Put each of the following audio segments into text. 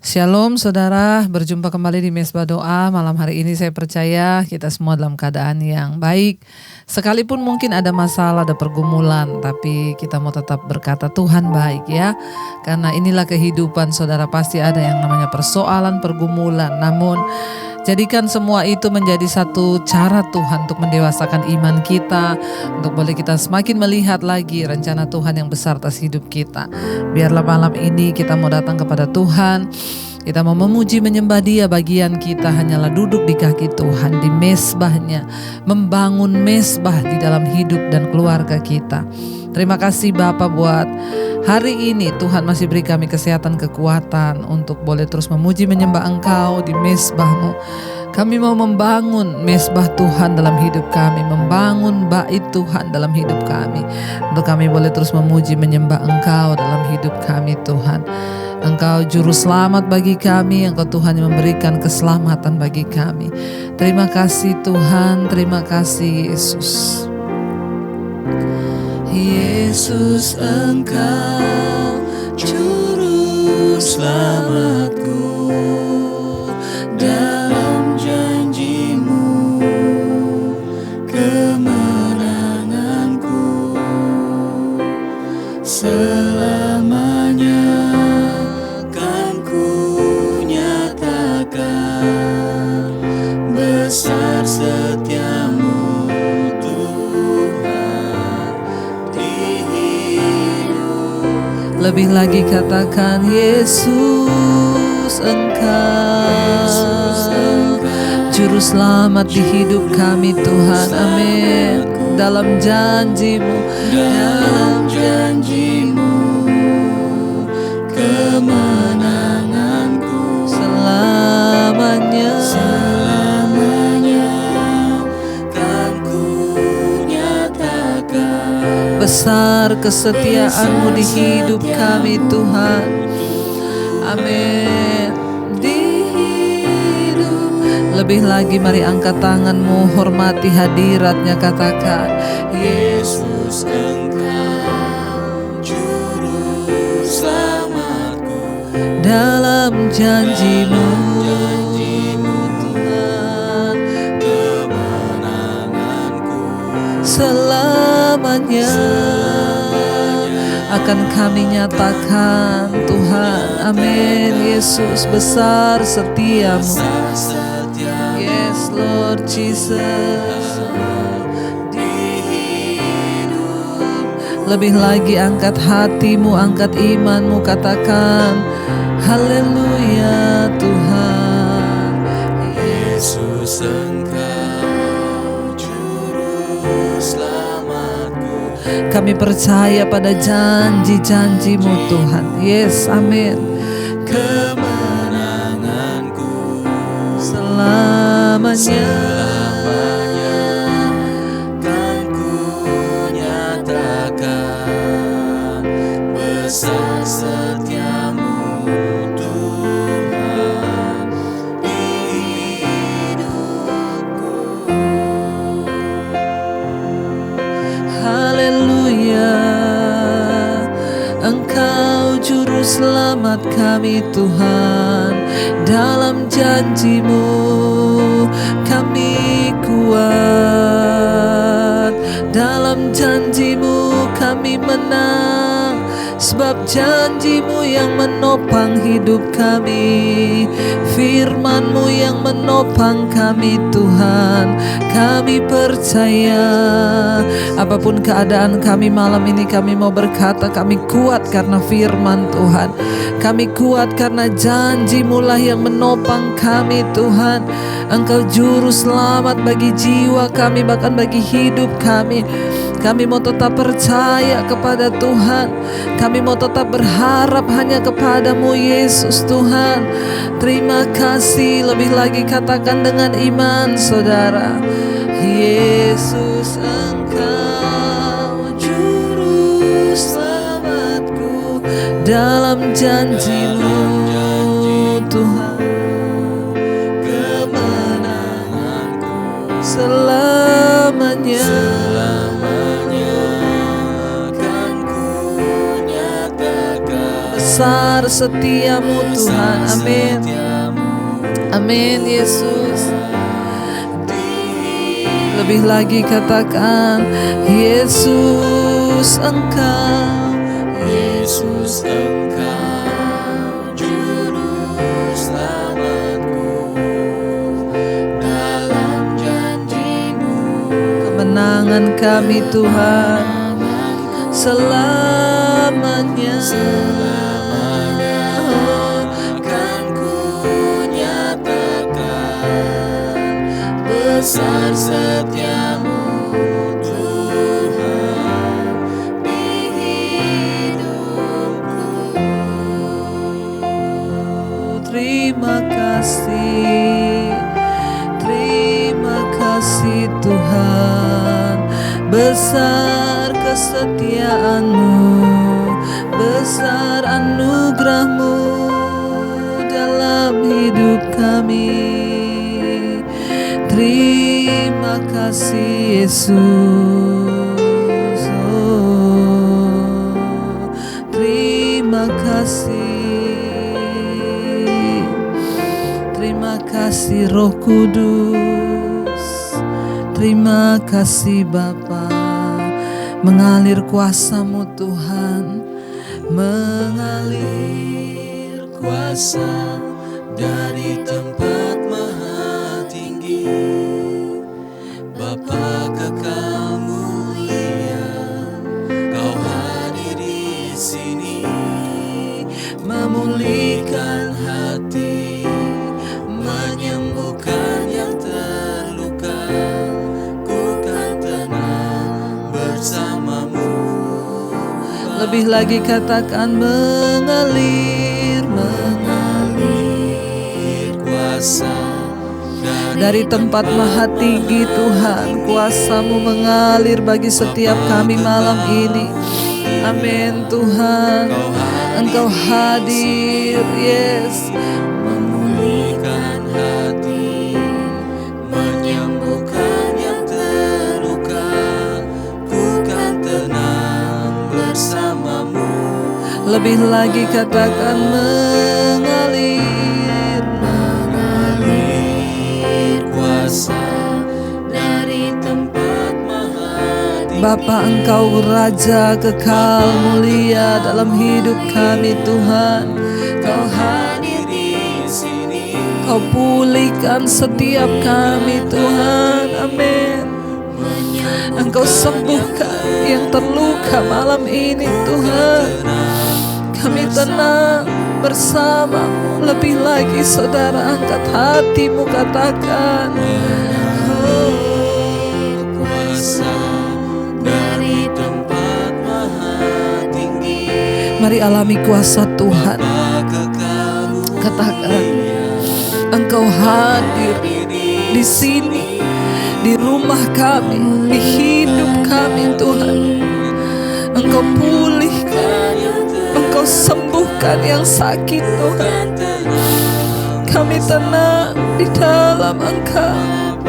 Shalom saudara, berjumpa kembali di Mesbah Doa. Malam hari ini saya percaya kita semua dalam keadaan yang baik. Sekalipun mungkin ada masalah, ada pergumulan, tapi kita mau tetap berkata Tuhan baik ya. Karena inilah kehidupan saudara, pasti ada yang namanya persoalan, pergumulan. Namun jadikan semua itu menjadi satu cara Tuhan untuk mendewasakan iman kita, untuk boleh kita semakin melihat lagi rencana Tuhan yang besar atas hidup kita. Biarlah malam ini kita mau datang kepada Tuhan, kita mau memuji menyembah Dia. Bagian kita hanyalah duduk di kaki Tuhan, di mesbahnya, membangun mesbah di dalam hidup dan keluarga kita. Terima kasih Bapa buat hari ini Tuhan masih beri kami kesehatan, kekuatan untuk boleh terus memuji menyembah Engkau di mesbah-Mu. Kami mau membangun mesbah Tuhan dalam hidup kami, membangun bait Tuhan dalam hidup kami. Untuk kami boleh terus memuji menyembah Engkau dalam hidup kami Tuhan. Engkau juru selamat bagi kami, Engkau Tuhan yang memberikan keselamatan bagi kami. Terima kasih Tuhan, terima kasih Yesus. Yesus, Engkau juru selamatku, dalam janji-Mu kemenanganku selamanya kan ku nyatakan besar setia-Mu. Lebih lagi katakan Yesus, Engkau juru selamat di hidup kami Tuhan. Amin. Dalam janji-Mu, dalam janji-Mu kemenanganku selamanya, selamanya kan ku nyatakan besar kesetiaan-Mu di hidup kami Tuhan. Amin. Di hidup. Lebih lagi mari angkat tangan-Mu, hormati hadirat-Nya, katakan Yesus, Engkau juru selamatku, dalam janji-Mu Tuhan kemenanganku selamanya akan kami nyatakan Tuhan. Amin. Yesus, besar setia-Mu. Yes Lord Jesus. Lebih lagi angkat hatimu, angkat imanmu, katakan haleluya Tuhan. Yesus, Engkau juru selamatku. Kami percaya pada janji-janji-Mu Tuhan. Yes, amin. Kemenanganku selamanya, kan ku nyatakan besar setia-Mu Tuhan di hidupku. Haleluya, Engkau juru selamat kami Tuhan. Dalam janji-Mu kami kuat, dalam janji-Mu kami menang. Sebab janji-Mu yang menopang hidup kami, firman-Mu yang menopang kami Tuhan. Kami percaya apapun keadaan kami malam ini, kami mau berkata kami kuat karena firman Tuhan. Kami kuat karena janji-Mu lah yang menopang kami Tuhan. Engkau juru selamat bagi jiwa kami, bahkan bagi hidup kami. Kami mau tetap percaya kepada Tuhan. Kami mau tetap berharap hanya kepada-Mu Yesus Tuhan. Terima kasih. Lebih lagi katakan dengan iman saudara, Yesus, Engkau juru selamatku, dalam janji-Mu Tuhan kemenanganku selamanya. besar setiamu Tuhan. Amin. Amin Yesus. Lebih lagi katakan, Yesus Engkau, Yesus Engkau juru selamatku, dalam janji-Mu kemenangan kami Tuhan selamanya. Akan ku nyatakan besar setiamu Tuhan di hidupku. Terima kasih Tuhan, besar kesetiaan-Mu, besar anugerah-Mu dalam hidup kami. Terima kasih Yesus, terima kasih Roh Kudus, terima kasih Bapa. Mengalir kuasa-Mu Tuhan, mengalir Kuasa dari tempat maha tinggi, Bapa kekal mulia, Kau hadir di sini, memulihkan hati, menyembuhkan yang terluka. Ku kan tenang bersama-Mu. Lebih lagi katakan, mengalir Kuasa dari tempat maha tinggi Tuhan. Kuasa-Mu mengalir bagi setiap kami malam ini. Amin Tuhan, Engkau hadir, yes, memulihkan hati, menyembuhkan yang terluka. Ku kan tenang bersama-Mu. lebih lagi katakan, mengalir Kuasa dari tempat maha tinggi, Bapa, Engkau Raja kekal mulia dalam hidup kami Tuhan. Kau hadir di sini, Kau pulihkan setiap kami Tuhan. Amin. Engkau sembuhkan yang terluka malam ini Tuhan. Kami tenang bersama-Mu. Lebih lagi saudara, angkat hatimu, katakan, kuasa dari tempat maha tinggi, mari alami kuasa Tuhan. Katakan, Engkau hadir di sini, di rumah kami, di hidup kami Tuhan. Engkau pulihkan, Engkau sembuhkan yang sakit Tuhan. Kami tenang di dalam Engkau.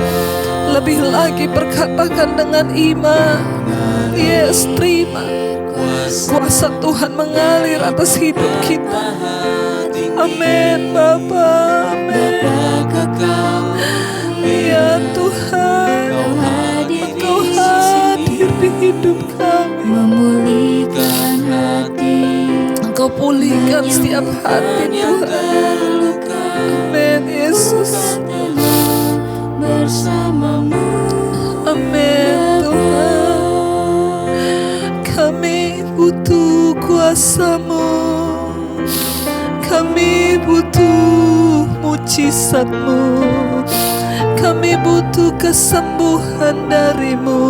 Lebih lagi perkatakan dengan iman, yes, terima kuasa Tuhan mengalir atas hidup kita. Amin Bapa, amin. Ya Tuhan, Engkau hadir di hidup kami, memulihkan hati, Engkau pulihkan setiap hati Tuhan. Amin Yesus, bersama-Mu. amin Tuhan. Kami butuh kuasa-Mu, kami butuh mujizat-Mu, kami butuh kesembuhan dari-Mu.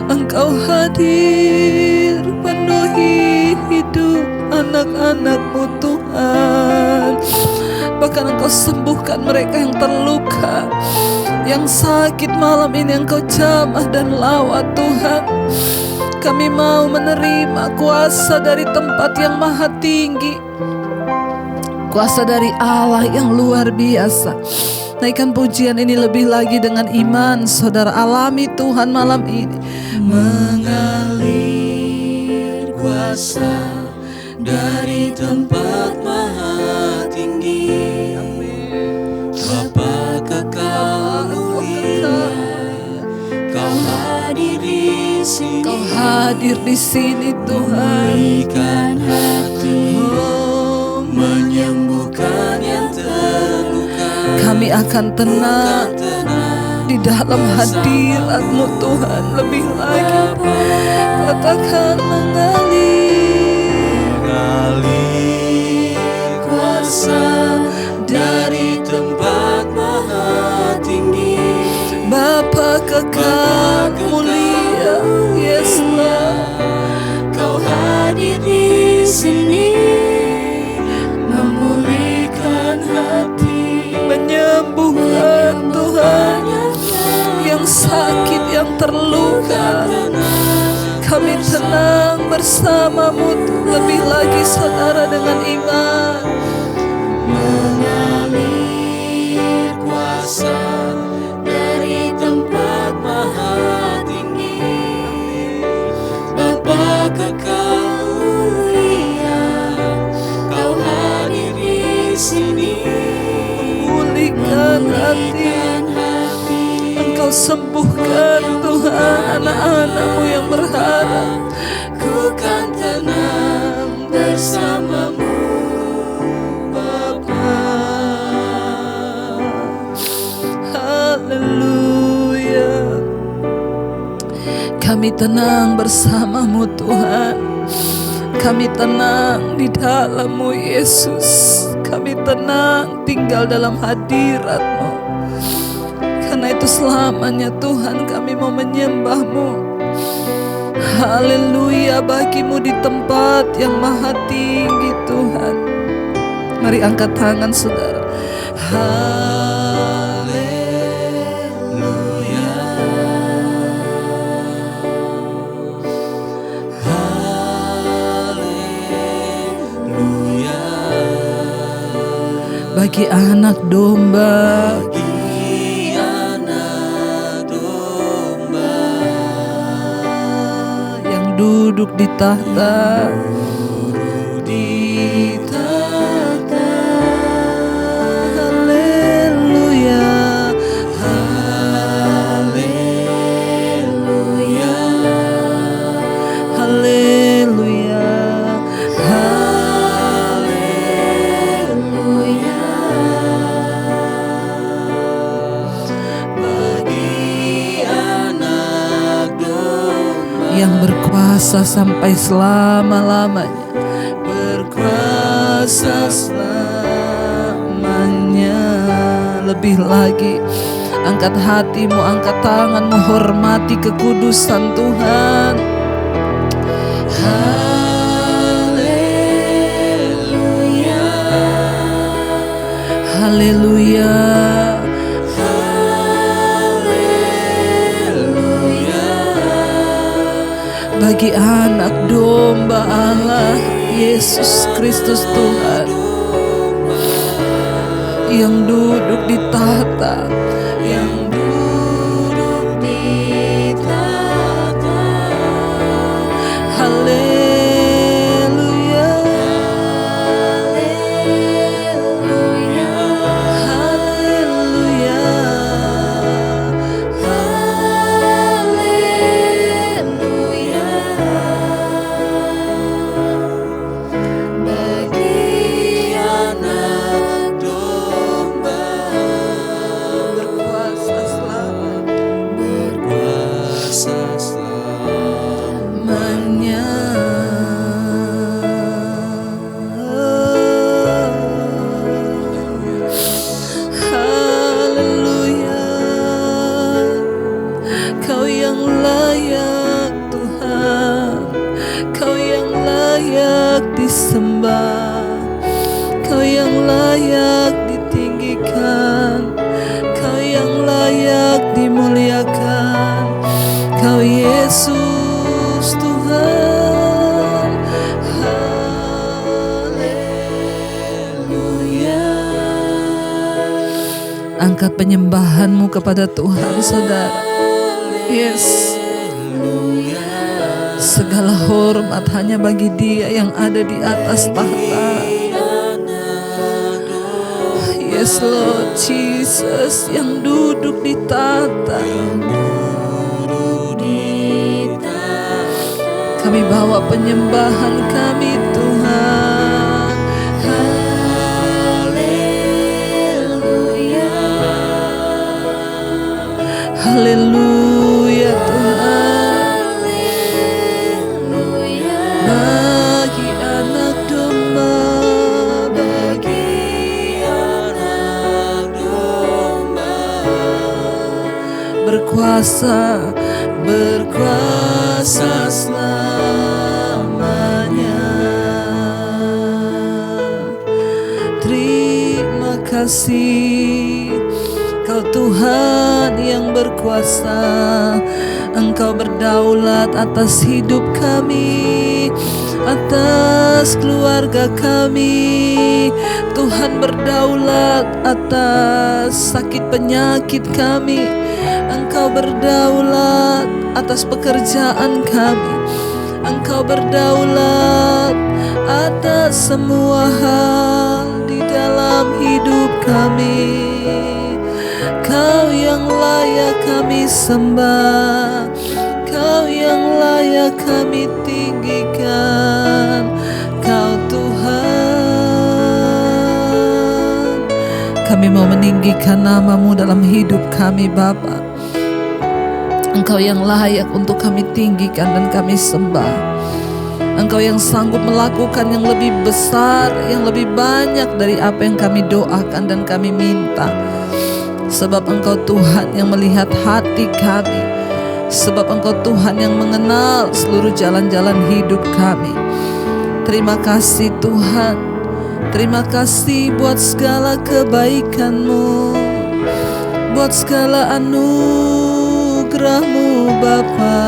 Engkau hadir penuhi hidup anak-anak-Mu Tuhan. Bahkan Engkau sembuhkan mereka yang terluka, yang sakit malam ini. Engkau jamah dan lawat Tuhan. Kami mau menerima kuasa dari tempat yang maha tinggi, kuasa dari Allah yang luar biasa. Naikkan pujian ini lebih lagi dengan iman. Saudara alami Tuhan malam ini. mengalir kuasa dari tempat maha tinggi. Bapa kekal mulia, Kau hadir di sini. Kau hadir di sini Tuhan. Memulihkan hati, menyembuhkan yang terluka. Kami akan tenang di dalam hadirat-Mu Tuhan. Lebih lagi katakan mengalir kuasa dari tempat maha tinggi. Bapa kekal mulia, yes Lord. Kau hadir di sini, memulihkan hati, Menyembuhkan Tuhan yang sakit, yang terluka. Kami tenang bersama-Mu. Lebih lagi saudara dengan iman. mengalir kuasa dari tempat maha tinggi. Bapa kekal mulia, Kau hadir di sini, Pulihkan hati. Engkau sembuhkan Tuhan anak-anak-Mu yang berharap. ku kan tenang bersama-Mu, Bapa. Haleluya. Kami tenang bersama-Mu Tuhan. Kami tenang di dalam-Mu Yesus. Kami tenang tinggal dalam hadirat-Mu. Karena itu selamanya Tuhan kami mau menyembah-Mu. Haleluya, bagi-Mu di tempat yang maha tinggi Tuhan. Mari angkat tangan saudara. Haleluya, haleluya. Bagi anak domba Bagi anak domba yang duduk di tahta, di tahta. haleluya, Haleluya, haleluya, haleluya. Bagi anak domba yang berkuasa sampai selama-lamanya, berkuasa selamanya. Lebih lagi, angkat hatimu, angkat tanganmu, hormati kekudusan Tuhan. Haleluya, Haleluya, haleluya. bagi anak domba Allah Yesus Kristus Tuhan yang duduk di tahta, Yang duduk di tahta. haleluya, Haleluya, haleluya, haleluya. Bagi anak domba berkuasa selamat berkuasa selamanya. Haleluya, Kau yang layak Tuhan, Kau yang layak disembah, Kau yang layak ditinggikan, Kau yang layak dimuliakan, Kau Yesus Tuhan. Haleluya. Angkat penyembahanmu kepada Tuhan saudara. Yes. Segala Segala hormat hanya bagi Dia yang ada di atas tahta. Yes Lord Jesus, yang duduk di tahta. Kami bawa penyembahan kami Tuhan. Haleluya. Haleluya Tuhan. Haleluya. Bagi anak domba, Bagi anak domba berkuasa, berkuasa selamanya. Terima kasih Kau Tuhan yang berkuasa. Engkau berdaulat atas hidup kami, atas keluarga kami. Tuhan berdaulat atas sakit penyakit kami. Engkau berdaulat atas pekerjaan kami. Engkau berdaulat atas semua hal di dalam hidup kami. Kau yang layak kami sembah, Kau yang layak kami tinggikan, Kau Tuhan. Kami mau meninggikan nama-Mu dalam hidup kami Bapa. Engkau yang layak untuk kami tinggikan dan kami sembah. Engkau yang sanggup melakukan yang lebih besar, yang lebih banyak dari apa yang kami doakan dan kami minta. Sebab Engkau Tuhan yang melihat hati kami. Sebab Engkau Tuhan yang mengenal seluruh jalan-jalan hidup kami. Terima kasih Tuhan. Terima kasih buat segala kebaikan-Mu, buat segala anugerah-Mu Bapa.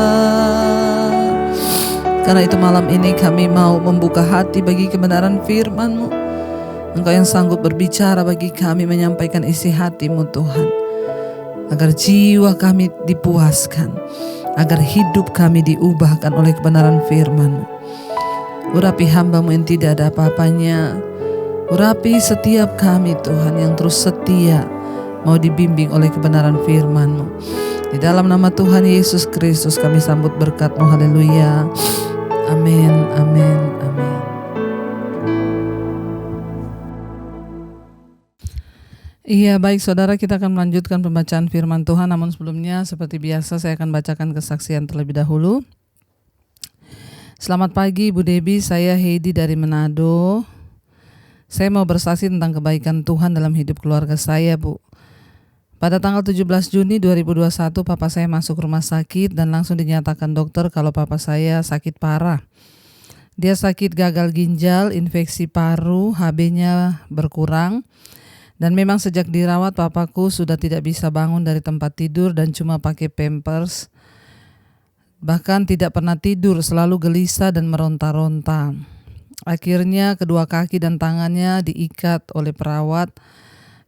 Karena itu malam ini kami mau membuka hati bagi kebenaran firman-Mu. Engkau yang sanggup berbicara bagi kami, menyampaikan isi hati-Mu Tuhan. Agar jiwa kami dipuaskan, agar hidup kami diubahkan oleh kebenaran firman-Mu. Urapi hamba-Mu yang tidak ada apa-apanya. Urapi setiap kami Tuhan yang terus setia, mau dibimbing oleh kebenaran firman-Mu. Di dalam nama Tuhan Yesus Kristus kami sambut berkat-Mu. Haleluya. Amin, amin, amin. Iya, baik saudara, kita akan melanjutkan pembacaan firman Tuhan. Namun sebelumnya seperti biasa saya akan bacakan kesaksian terlebih dahulu. Selamat pagi Bu Debbie, saya Heidi dari Manado. Saya mau bersaksi tentang kebaikan Tuhan dalam hidup keluarga saya Bu. Pada tanggal 17 Juni 2021 papa saya masuk rumah sakit dan langsung dinyatakan dokter kalau papa saya sakit parah. Dia sakit gagal ginjal, infeksi paru, HB-nya berkurang. Dan memang sejak dirawat papaku sudah tidak bisa bangun dari tempat tidur dan cuma pakai pampers. Bahkan tidak pernah tidur, selalu gelisah dan meronta-ronta. Akhirnya kedua kaki dan tangannya diikat oleh perawat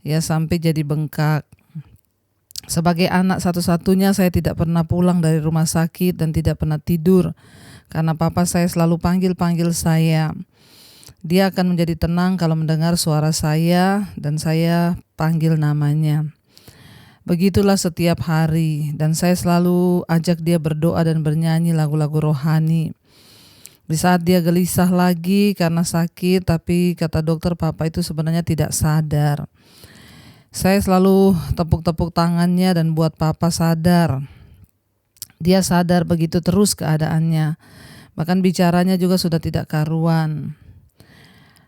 ya sampai jadi bengkak. Sebagai anak satu-satunya saya tidak pernah pulang dari rumah sakit dan tidak pernah tidur karena papa saya selalu panggil-panggil saya. Dia akan menjadi tenang kalau mendengar suara saya dan saya panggil namanya. Begitulah setiap hari dan saya selalu ajak dia berdoa dan bernyanyi lagu-lagu rohani. Di saat dia gelisah lagi karena sakit, tapi kata dokter papa itu sebenarnya tidak sadar. Saya selalu tepuk-tepuk tangannya dan buat papa sadar. Dia sadar begitu terus keadaannya. Bahkan bicaranya juga sudah tidak karuan.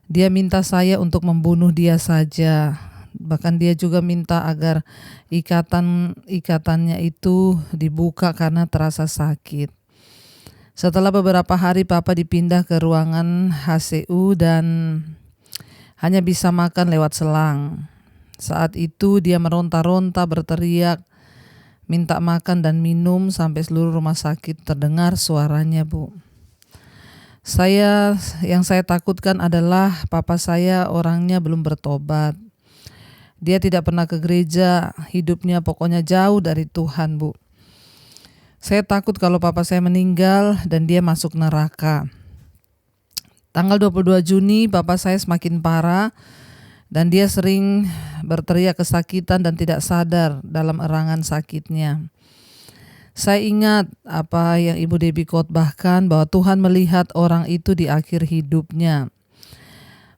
Dia minta saya untuk membunuh dia saja. Bahkan dia juga minta agar ikatannya itu dibuka karena terasa sakit. Setelah beberapa hari papa dipindah ke ruangan HCU dan hanya bisa makan lewat selang. Saat itu dia meronta-ronta berteriak, minta makan dan minum sampai seluruh rumah sakit terdengar suaranya Bu. Yang saya takutkan adalah papa saya orangnya belum bertobat. Dia tidak pernah ke gereja, hidupnya pokoknya jauh dari Tuhan Bu. Saya takut kalau papa saya meninggal dan dia masuk neraka. Tanggal 22 Juni papa saya semakin parah dan dia sering berteriak kesakitan dan tidak sadar dalam erangan sakitnya. Saya ingat apa yang Ibu Debbie khotbahkan bahwa Tuhan melihat orang itu di akhir hidupnya.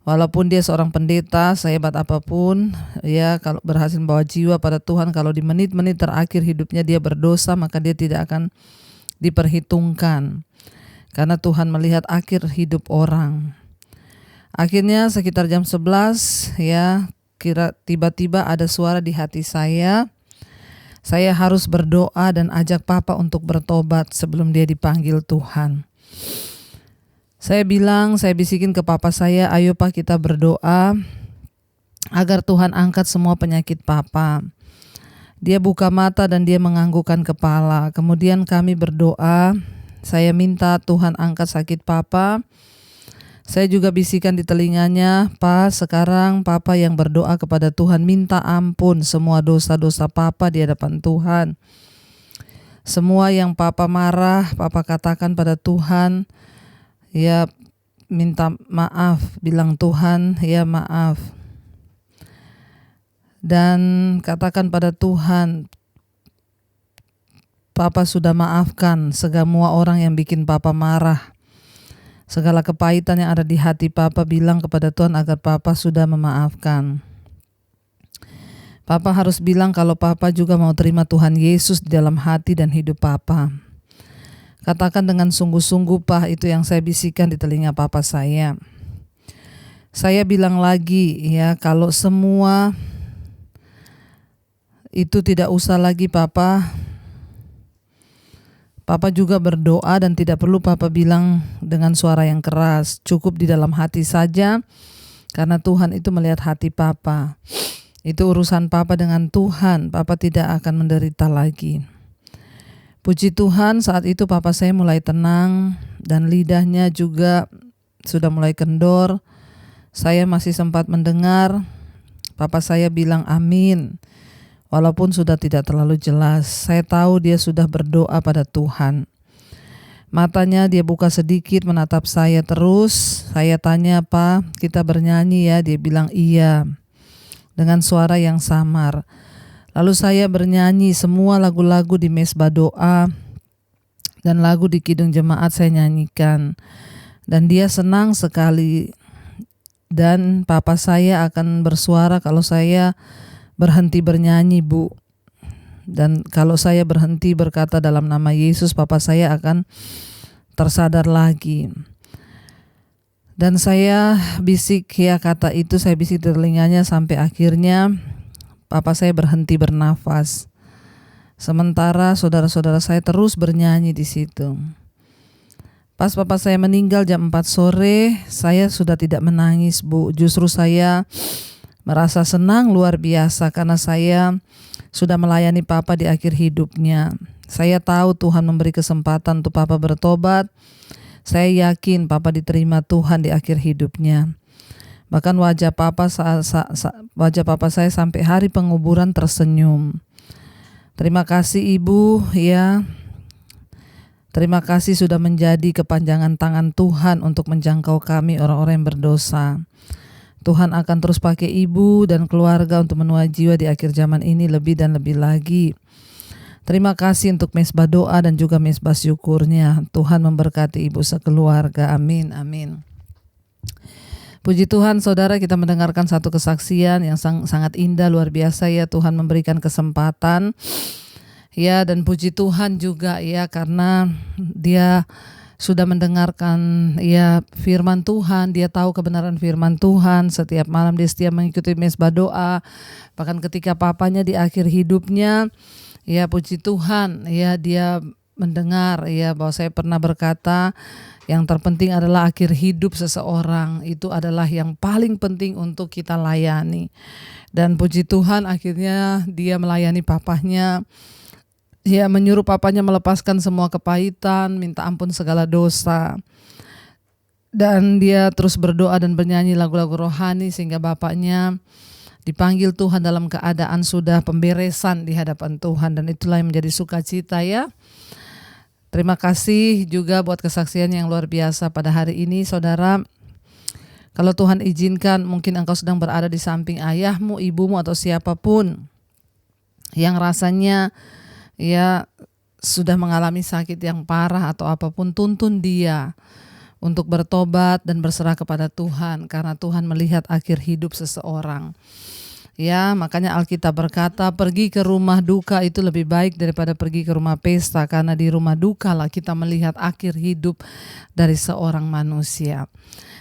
Walaupun dia seorang pendeta, sehebat apapun, ya kalau berhasil membawa jiwa pada Tuhan, kalau di menit-menit terakhir hidupnya dia berdosa, maka dia tidak akan diperhitungkan. Karena Tuhan melihat akhir hidup orang. Akhirnya sekitar jam 11, ya, tiba-tiba ada suara di hati saya. Saya harus berdoa dan ajak papa untuk bertobat sebelum dia dipanggil Tuhan. Saya bisikin ke papa saya, ayo pak kita berdoa agar Tuhan angkat semua penyakit papa. Dia buka mata dan dia menganggukkan kepala. Kemudian kami berdoa, saya minta Tuhan angkat sakit papa. Saya juga bisikan di telinganya, Pak, sekarang papa yang berdoa kepada Tuhan minta ampun semua dosa-dosa papa di hadapan Tuhan. Semua yang papa marah, papa katakan pada Tuhan, ya minta maaf, bilang Tuhan ya maaf. Dan katakan pada Tuhan, papa sudah maafkan semua orang yang bikin papa marah. Segala kepahitan yang ada di hati papa, bilang kepada Tuhan agar papa sudah memaafkan. Papa harus bilang kalau papa juga mau terima Tuhan Yesus di dalam hati dan hidup papa. Katakan dengan sungguh-sungguh, Pak, itu yang saya bisikan di telinga papa saya. Saya bilang lagi, ya, kalau semua itu tidak usah lagi papa. Papa juga berdoa dan tidak perlu papa bilang dengan suara yang keras. Cukup di dalam hati saja, karena Tuhan itu melihat hati papa. Itu urusan papa dengan Tuhan. Papa tidak akan menderita lagi. Puji Tuhan, saat itu papa saya mulai tenang dan lidahnya juga sudah mulai kendor. Saya masih sempat mendengar papa saya bilang amin. Walaupun sudah tidak terlalu jelas, saya tahu dia sudah berdoa pada Tuhan. Matanya dia buka sedikit menatap saya terus. Saya tanya, Pak, kita bernyanyi ya? Dia bilang iya, dengan suara yang samar. Lalu saya bernyanyi semua lagu-lagu di mesbah doa dan lagu di kidung jemaat saya nyanyikan. Dan dia senang sekali. Dan papa saya akan bersuara kalau saya berhenti bernyanyi, Bu. Dan kalau saya berhenti berkata dalam nama Yesus, papa saya akan tersadar lagi. Dan saya bisik ya kata itu, saya bisik di telinganya sampai akhirnya papa saya berhenti bernafas. Sementara saudara-saudara saya terus bernyanyi di situ. Pas papa saya meninggal jam 4 sore, saya sudah tidak menangis, Bu. Justru saya merasa senang luar biasa karena saya sudah melayani papa di akhir hidupnya. Saya tahu Tuhan memberi kesempatan untuk papa bertobat. Saya yakin papa diterima Tuhan di akhir hidupnya. Bahkan wajah papa saya sampai hari penguburan tersenyum. Terima kasih Ibu, ya. Terima kasih sudah menjadi kepanjangan tangan Tuhan untuk menjangkau kami orang-orang yang berdosa. Tuhan akan terus pakai ibu dan keluarga untuk menuai jiwa di akhir zaman ini lebih dan lebih lagi. Terima kasih untuk mesbah doa dan juga mesbah syukurnya. Tuhan memberkati ibu sekeluarga. Amin, amin. Puji Tuhan, saudara, kita mendengarkan satu kesaksian yang sangat indah, luar biasa ya. Tuhan memberikan kesempatan. Ya, dan puji Tuhan juga ya, karena dia sudah mendengarkan ya firman Tuhan, dia tahu kebenaran firman Tuhan. Setiap malam dia setia mengikuti mesbah doa. Bahkan ketika papanya di akhir hidupnya, ya puji Tuhan, ya dia mendengar ya bahwa saya pernah berkata yang terpenting adalah akhir hidup seseorang itu adalah yang paling penting untuk kita layani. Dan puji Tuhan akhirnya dia melayani papanya. Ya, menyuruh papanya melepaskan semua kepahitan, minta ampun segala dosa. Dan dia terus berdoa dan bernyanyi lagu-lagu rohani sehingga bapaknya dipanggil Tuhan dalam keadaan sudah pemberesan di hadapan Tuhan. Dan itulah yang menjadi sukacita ya. Terima kasih juga buat kesaksian yang luar biasa pada hari ini, saudara. Kalau Tuhan izinkan, mungkin engkau sedang berada di samping ayahmu, ibumu, atau siapapun yang rasanya ya sudah mengalami sakit yang parah atau apapun. Tuntun dia untuk bertobat dan berserah kepada Tuhan, karena Tuhan melihat akhir hidup seseorang. Ya, makanya Alkitab berkata, pergi ke rumah duka itu lebih baik daripada pergi ke rumah pesta, karena di rumah duka lah kita melihat akhir hidup dari seorang manusia.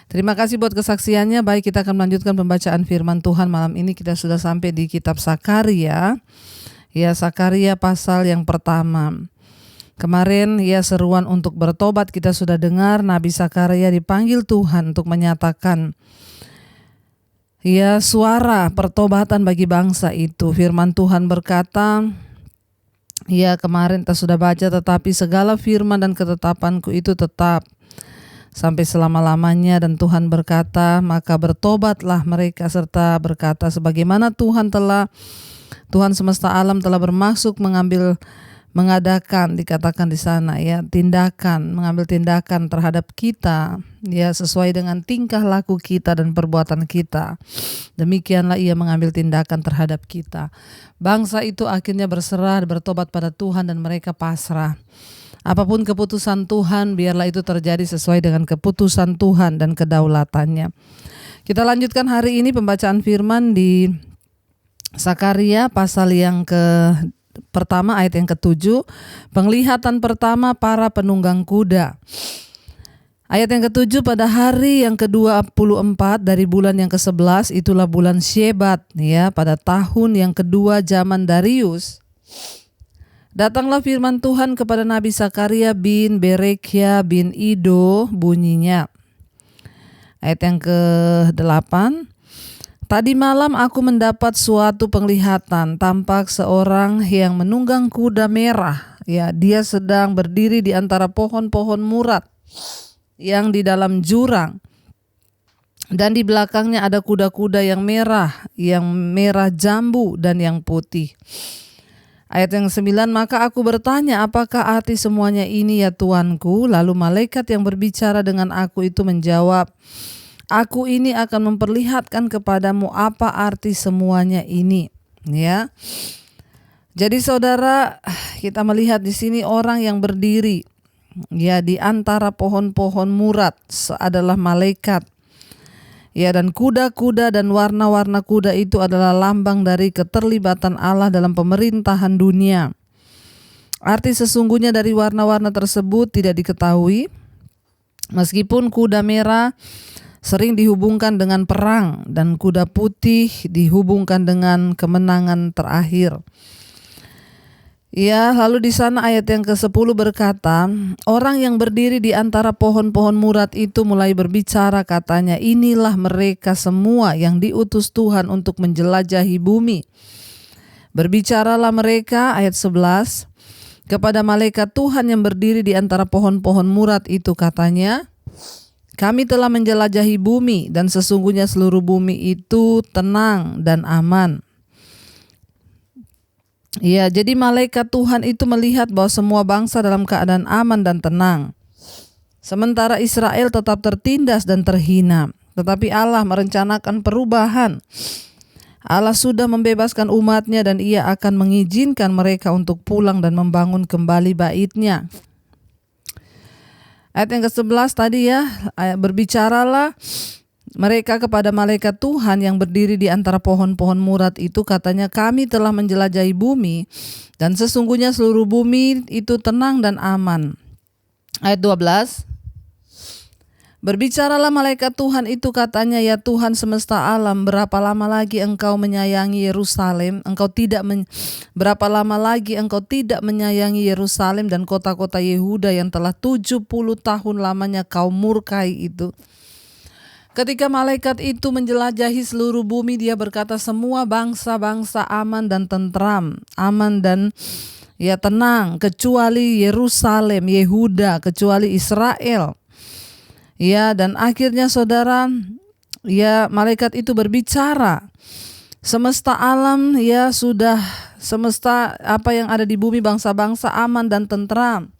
Terima kasih buat kesaksiannya. Baik, kita akan melanjutkan pembacaan firman Tuhan malam ini. Kita sudah sampai di kitab Sakaria. Ya, Sakaria pasal yang pertama. Kemarin ya seruan untuk bertobat kita sudah dengar. Nabi Sakaria dipanggil Tuhan untuk menyatakan ya suara pertobatan bagi bangsa itu. Firman Tuhan berkata, ya kemarin kita sudah baca, tetapi segala firman dan ketetapanku itu tetap sampai selama-lamanya. Dan Tuhan berkata, maka bertobatlah mereka, serta berkata, sebagaimana Tuhan semesta alam telah bermaksud mengadakan, dikatakan di sana ya, mengambil tindakan terhadap kita ya sesuai dengan tingkah laku kita dan perbuatan kita. Demikianlah ia mengambil tindakan terhadap kita. Bangsa itu akhirnya berserah, bertobat pada Tuhan, dan mereka pasrah. Apapun keputusan Tuhan, biarlah itu terjadi sesuai dengan keputusan Tuhan dan kedaulatannya. Kita lanjutkan hari ini pembacaan firman di Sakaria pasal yang pertama ayat yang ke-7, penglihatan pertama para penunggang kuda. Ayat yang ke-7, pada hari yang ke-24 dari bulan yang ke-11, itulah bulan Syebat ya, pada tahun yang kedua zaman Darius, datanglah firman Tuhan kepada Nabi Sakaria bin Berekhya bin Ido, bunyinya. Ayat yang ke-8, tadi malam aku mendapat suatu penglihatan, tampak seorang yang menunggang kuda merah. Ya, dia sedang berdiri di antara pohon-pohon murat yang di dalam jurang. Dan di belakangnya ada kuda-kuda yang merah jambu dan yang putih. Ayat yang 9, maka aku bertanya, apakah arti semuanya ini ya Tuanku? Lalu malaikat yang berbicara dengan aku itu menjawab, aku ini akan memperlihatkan kepadamu apa arti semuanya ini. Ya. Jadi saudara, kita melihat di sini orang yang berdiri ya di antara pohon-pohon murat adalah malaikat. Ya, dan kuda-kuda dan warna-warna kuda itu adalah lambang dari keterlibatan Allah dalam pemerintahan dunia. Arti sesungguhnya dari warna-warna tersebut tidak diketahui, meskipun kuda merah sering dihubungkan dengan perang dan kuda putih dihubungkan dengan kemenangan terakhir. Ya, lalu di sana ayat yang ke-10 berkata, orang yang berdiri di antara pohon-pohon murat itu mulai berbicara, katanya, inilah mereka semua yang diutus Tuhan untuk menjelajahi bumi. Berbicaralah mereka, ayat 11, kepada malaikat Tuhan yang berdiri di antara pohon-pohon murat itu, katanya, kami telah menjelajahi bumi dan sesungguhnya seluruh bumi itu tenang dan aman. Ya, jadi malaikat Tuhan itu melihat bahwa semua bangsa dalam keadaan aman dan tenang. Sementara Israel tetap tertindas dan terhina. Tetapi Allah merencanakan perubahan. Allah sudah membebaskan umatnya dan ia akan mengizinkan mereka untuk pulang dan membangun kembali bait-Nya. Ayat yang ke-11 tadi ya, berbicaralah mereka kepada malaikat Tuhan yang berdiri di antara pohon-pohon murat itu, katanya, kami telah menjelajahi bumi dan sesungguhnya seluruh bumi itu tenang dan aman. Ayat 12, berbicaralah malaikat Tuhan itu, katanya, ya Tuhan semesta alam, berapa lama lagi engkau menyayangi Yerusalem? Berapa lama lagi engkau tidak menyayangi Yerusalem dan kota-kota Yehuda yang telah 70 tahun lamanya kau murkai itu? Ketika malaikat itu menjelajahi seluruh bumi, dia berkata, semua bangsa-bangsa aman dan tentram, aman dan ya tenang, kecuali Yerusalem, Yehuda, kecuali Israel. Ya, dan akhirnya saudara, ya malaikat itu berbicara. Semesta alam ya sudah, semesta apa yang ada di bumi, bangsa-bangsa aman dan tentram.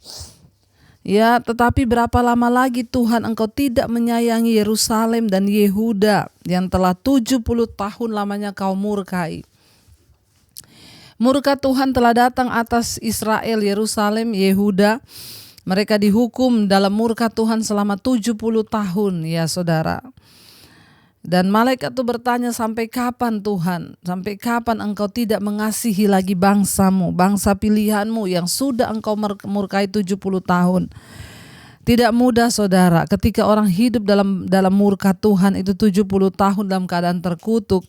Ya, tetapi berapa lama lagi Tuhan Engkau tidak menyayangi Yerusalem dan Yehuda yang telah 70 tahun lamanya Kau murkai. Murka Tuhan telah datang atas Israel, Yerusalem, Yehuda. Mereka dihukum dalam murka Tuhan selama 70 tahun, ya saudara. Dan malaikat itu bertanya, sampai kapan Tuhan? Sampai kapan Engkau tidak mengasihi lagi bangsamu, bangsa pilihanmu yang sudah Engkau murkai 70 tahun? Tidak mudah saudara, ketika orang hidup dalam murka Tuhan itu 70 tahun dalam keadaan terkutuk.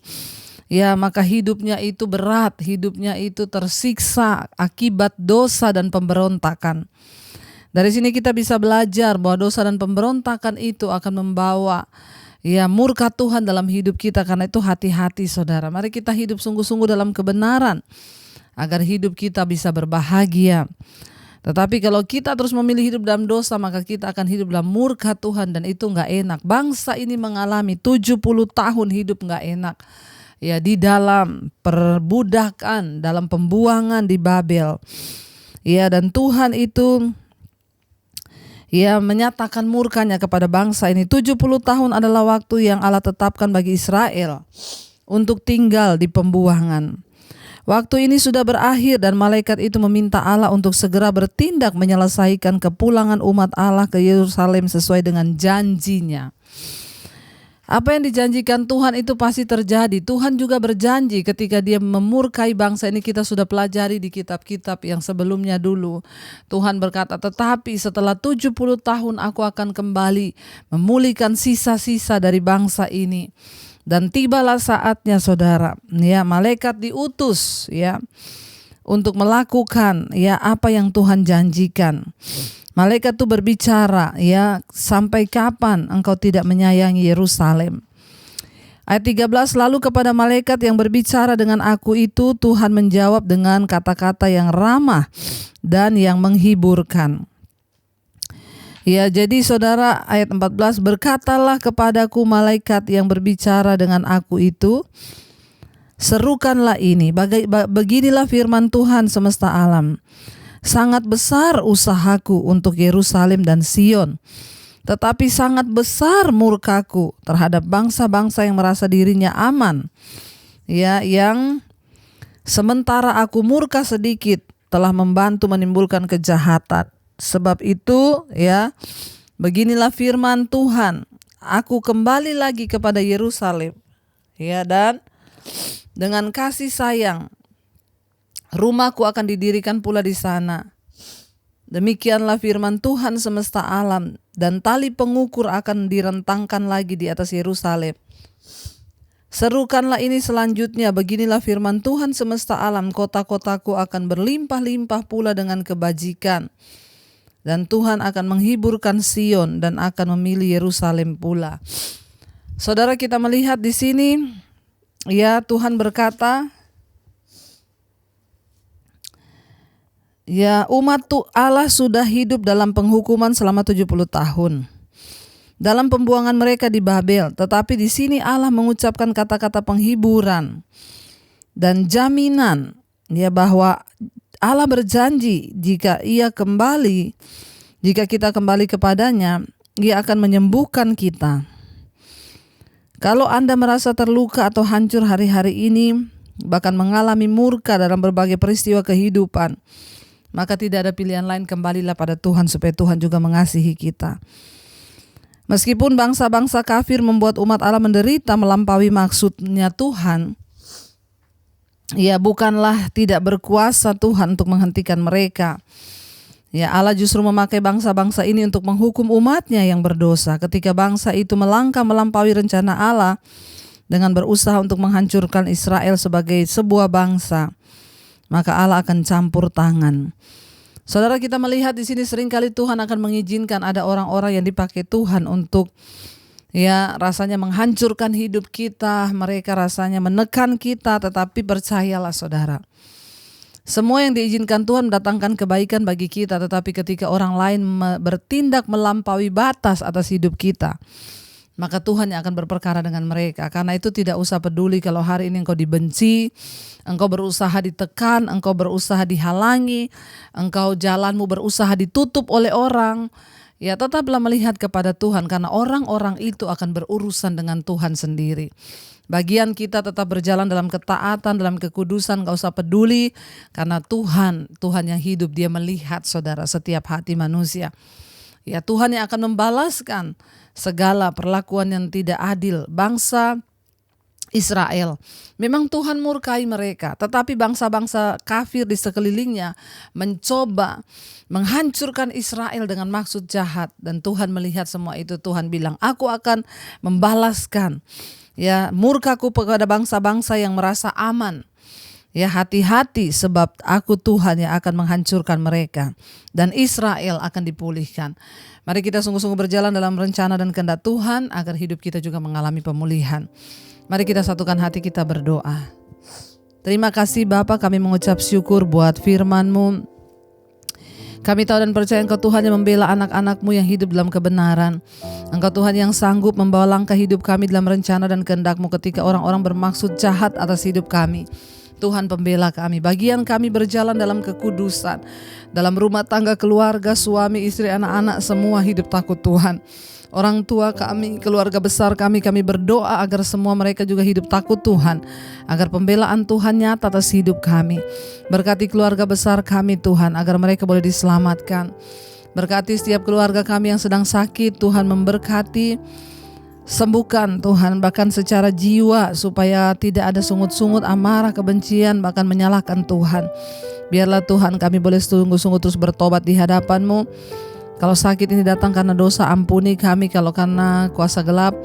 Ya, maka hidupnya itu berat, hidupnya itu tersiksa akibat dosa dan pemberontakan. Dari sini kita bisa belajar bahwa dosa dan pemberontakan itu akan membawa murka Tuhan dalam hidup kita. Karena itu hati-hati saudara, mari kita hidup sungguh-sungguh dalam kebenaran agar hidup kita bisa berbahagia. Tetapi kalau kita terus memilih hidup dalam dosa, maka kita akan hidup dalam murka Tuhan, dan itu gak enak. Bangsa ini mengalami 70 tahun hidup gak enak, ya, di dalam perbudakan, dalam pembuangan di Babel. Ya, dan Tuhan itu menyatakan murkanya kepada bangsa ini. 70 tahun adalah waktu yang Allah tetapkan bagi Israel untuk tinggal di pembuangan. Waktu ini sudah berakhir dan malaikat itu meminta Allah untuk segera bertindak menyelesaikan kepulangan umat Allah ke Yerusalem sesuai dengan janjinya. Apa yang dijanjikan Tuhan itu pasti terjadi. Tuhan juga berjanji ketika Dia memurkai bangsa ini. Kita sudah pelajari di kitab-kitab yang sebelumnya dulu. Tuhan berkata, tetapi setelah 70 tahun aku akan kembali memulihkan sisa-sisa dari bangsa ini. Dan tibalah saatnya saudara, ya, malaikat diutus untuk melakukan apa yang Tuhan janjikan. Malaikat itu berbicara, sampai kapan engkau tidak menyayangi Yerusalem? Ayat 13, lalu kepada malaikat yang berbicara dengan aku itu Tuhan menjawab dengan kata-kata yang ramah dan yang menghiburkan. Ya, jadi saudara, ayat 14, berkatalah kepadaku malaikat yang berbicara dengan aku itu, serukanlah ini, beginilah firman Tuhan semesta alam. Sangat besar usahaku untuk Yerusalem dan Sion, tetapi sangat besar murkaku terhadap bangsa-bangsa yang merasa dirinya aman. Ya, yang sementara aku murka sedikit telah membantu menimbulkan kejahatan. Sebab itu beginilah firman Tuhan, aku kembali lagi kepada Yerusalem, dan dengan kasih sayang rumahku akan didirikan pula di sana. Demikianlah firman Tuhan semesta alam, dan tali pengukur akan direntangkan lagi di atas Yerusalem. Serukanlah ini selanjutnya, beginilah firman Tuhan semesta alam, kota-kotaku akan berlimpah-limpah pula dengan kebajikan. Dan Tuhan akan menghiburkan Sion dan akan memilih Yerusalem pula. Saudara, kita melihat di sini, Tuhan berkata, umat Allah sudah hidup dalam penghukuman selama 70 tahun. Dalam pembuangan mereka di Babel, tetapi di sini Allah mengucapkan kata-kata penghiburan dan jaminan, bahwa Allah berjanji jika kita kembali kepadanya, Dia akan menyembuhkan kita. Kalau Anda merasa terluka atau hancur hari-hari ini, bahkan mengalami murka dalam berbagai peristiwa kehidupan, maka tidak ada pilihan lain, kembalilah pada Tuhan supaya Tuhan juga mengasihi kita. Meskipun bangsa-bangsa kafir membuat umat Allah menderita melampaui maksudnya Tuhan, bukanlah tidak berkuasa Tuhan untuk menghentikan mereka. Allah justru memakai bangsa-bangsa ini untuk menghukum umatnya yang berdosa. Ketika bangsa itu melangkah melampaui rencana Allah dengan berusaha untuk menghancurkan Israel sebagai sebuah bangsa, maka Allah akan campur tangan. Saudara, kita melihat di sini seringkali Tuhan akan mengizinkan ada orang-orang yang dipakai Tuhan untuk rasanya menghancurkan hidup kita, mereka rasanya menekan kita, tetapi percayalah saudara, semua yang diizinkan Tuhan mendatangkan kebaikan bagi kita. Tetapi ketika orang lain bertindak melampaui batas atas hidup kita, maka Tuhan yang akan berperkara dengan mereka. Karena itu tidak usah peduli kalau hari ini engkau dibenci, engkau berusaha ditekan, engkau berusaha dihalangi, engkau jalanmu berusaha ditutup oleh orang. Ya, tetaplah melihat kepada Tuhan, karena orang-orang itu akan berurusan dengan Tuhan sendiri. Bagian kita tetap berjalan dalam ketaatan, dalam kekudusan, gak usah peduli. Karena Tuhan yang hidup, Dia melihat saudara setiap hati manusia. Ya, Tuhan yang akan membalaskan segala perlakuan yang tidak adil bangsa Israel. Memang Tuhan murkai mereka, tetapi bangsa-bangsa kafir di sekelilingnya mencoba menghancurkan Israel dengan maksud jahat, dan Tuhan melihat semua itu. Tuhan bilang, aku akan membalaskan ya murkaku kepada bangsa-bangsa yang merasa aman. Ya, hati-hati, sebab aku Tuhan yang akan menghancurkan mereka dan Israel akan dipulihkan. Mari kita sungguh-sungguh berjalan dalam rencana dan kehendak Tuhan agar hidup kita juga mengalami pemulihan. Mari kita satukan hati kita berdoa. Terima kasih Bapa, kami mengucap syukur buat firman-Mu. Kami tahu dan percaya Engkau Tuhan yang membela anak-anak-Mu yang hidup dalam kebenaran. Engkau Tuhan yang sanggup membawa langkah hidup kami dalam rencana dan kehendak-Mu ketika orang-orang bermaksud jahat atas hidup kami. Tuhan pembela kami, bagian kami berjalan dalam kekudusan. Dalam rumah tangga, keluarga, suami, istri, anak-anak, semua hidup takut Tuhan. Orang tua kami, keluarga besar kami berdoa agar semua mereka juga hidup takut Tuhan. Agar pembelaan Tuhan nyata atas hidup kami. Berkati keluarga besar kami Tuhan, agar mereka boleh diselamatkan. Berkati setiap keluarga kami yang sedang sakit, Tuhan memberkati. Sembuhkan Tuhan, bahkan secara jiwa, supaya tidak ada sungut-sungut, amarah, kebencian, bahkan menyalahkan Tuhan. Biarlah Tuhan kami boleh sungguh-sungguh terus bertobat di hadapan-Mu. Kalau sakit ini datang karena dosa, ampuni kami. Kalau karena kuasa gelap,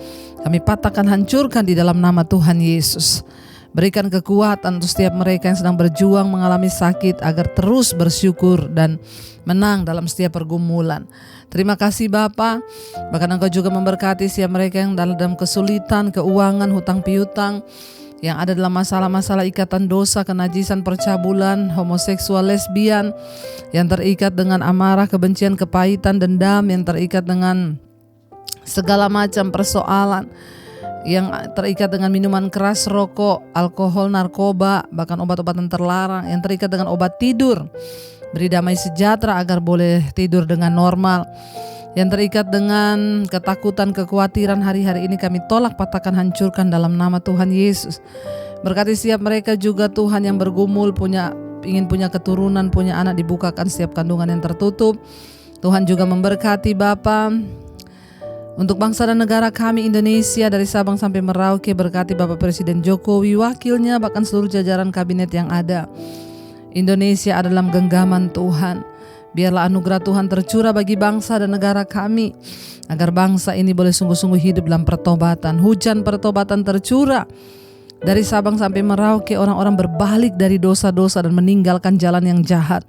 kami patahkan, hancurkan di dalam nama Tuhan Yesus. Berikan kekuatan untuk setiap mereka yang sedang berjuang mengalami sakit, agar terus bersyukur dan menang dalam setiap pergumulan. Terima kasih Bapa. Bahkan Engkau juga memberkati setiap mereka yang dalam kesulitan, keuangan, hutang piutang, yang ada dalam masalah-masalah ikatan dosa, kenajisan, percabulan, homoseksual, lesbian, yang terikat dengan amarah, kebencian, kepahitan, dendam, yang terikat dengan segala macam persoalan, yang terikat dengan minuman keras, rokok, alkohol, narkoba, bahkan obat-obatan terlarang, yang terikat dengan obat tidur. Beri damai sejahtera agar boleh tidur dengan normal. Yang terikat dengan ketakutan, kekhawatiran hari-hari ini kami tolak, patahkan, hancurkan dalam nama Tuhan Yesus. Berkati setiap mereka juga Tuhan yang bergumul, ingin punya keturunan, punya anak, dibukakan setiap kandungan yang tertutup. Tuhan juga memberkati Bapa. Untuk bangsa dan negara kami Indonesia, dari Sabang sampai Merauke, berkati Bapak Presiden Jokowi, wakilnya, bahkan seluruh jajaran kabinet yang ada. Indonesia adalah dalam genggaman Tuhan. Biarlah anugerah Tuhan tercurah bagi bangsa dan negara kami, agar bangsa ini boleh sungguh-sungguh hidup dalam pertobatan. Hujan pertobatan tercurah dari Sabang sampai Merauke. Orang-orang berbalik dari dosa-dosa dan meninggalkan jalan yang jahat,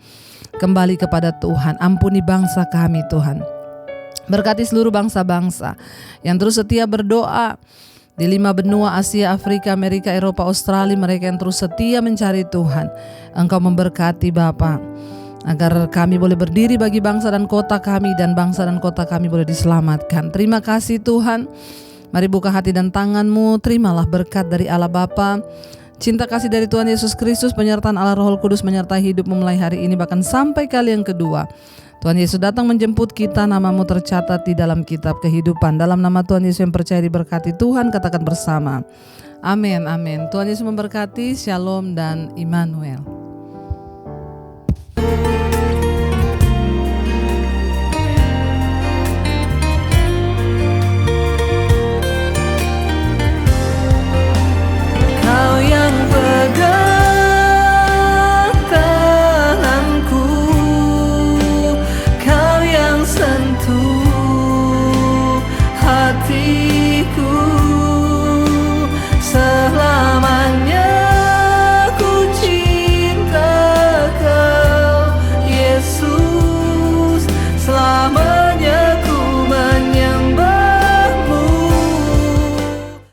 kembali kepada Tuhan. Ampuni bangsa kami Tuhan. Berkati seluruh bangsa-bangsa yang terus setia berdoa di 5 benua Asia, Afrika, Amerika, Eropa, Australia. Mereka yang terus setia mencari Tuhan, Engkau memberkati Bapa, agar kami boleh berdiri bagi bangsa dan kota kami, dan bangsa dan kota kami boleh diselamatkan. Terima kasih Tuhan. Mari buka hati dan tangan-Mu, terimalah berkat dari Allah Bapa, cinta kasih dari Tuhan Yesus Kristus, penyertaan Allah Roh Kudus menyertai hidup mulai hari ini bahkan sampai kali yang kedua. Tuhan Yesus datang menjemput kita, nama-Mu tercatat di dalam kitab kehidupan. Dalam nama Tuhan Yesus yang percaya diberkati Tuhan, katakan bersama. Amin, amin. Tuhan Yesus memberkati. Shalom dan Immanuel.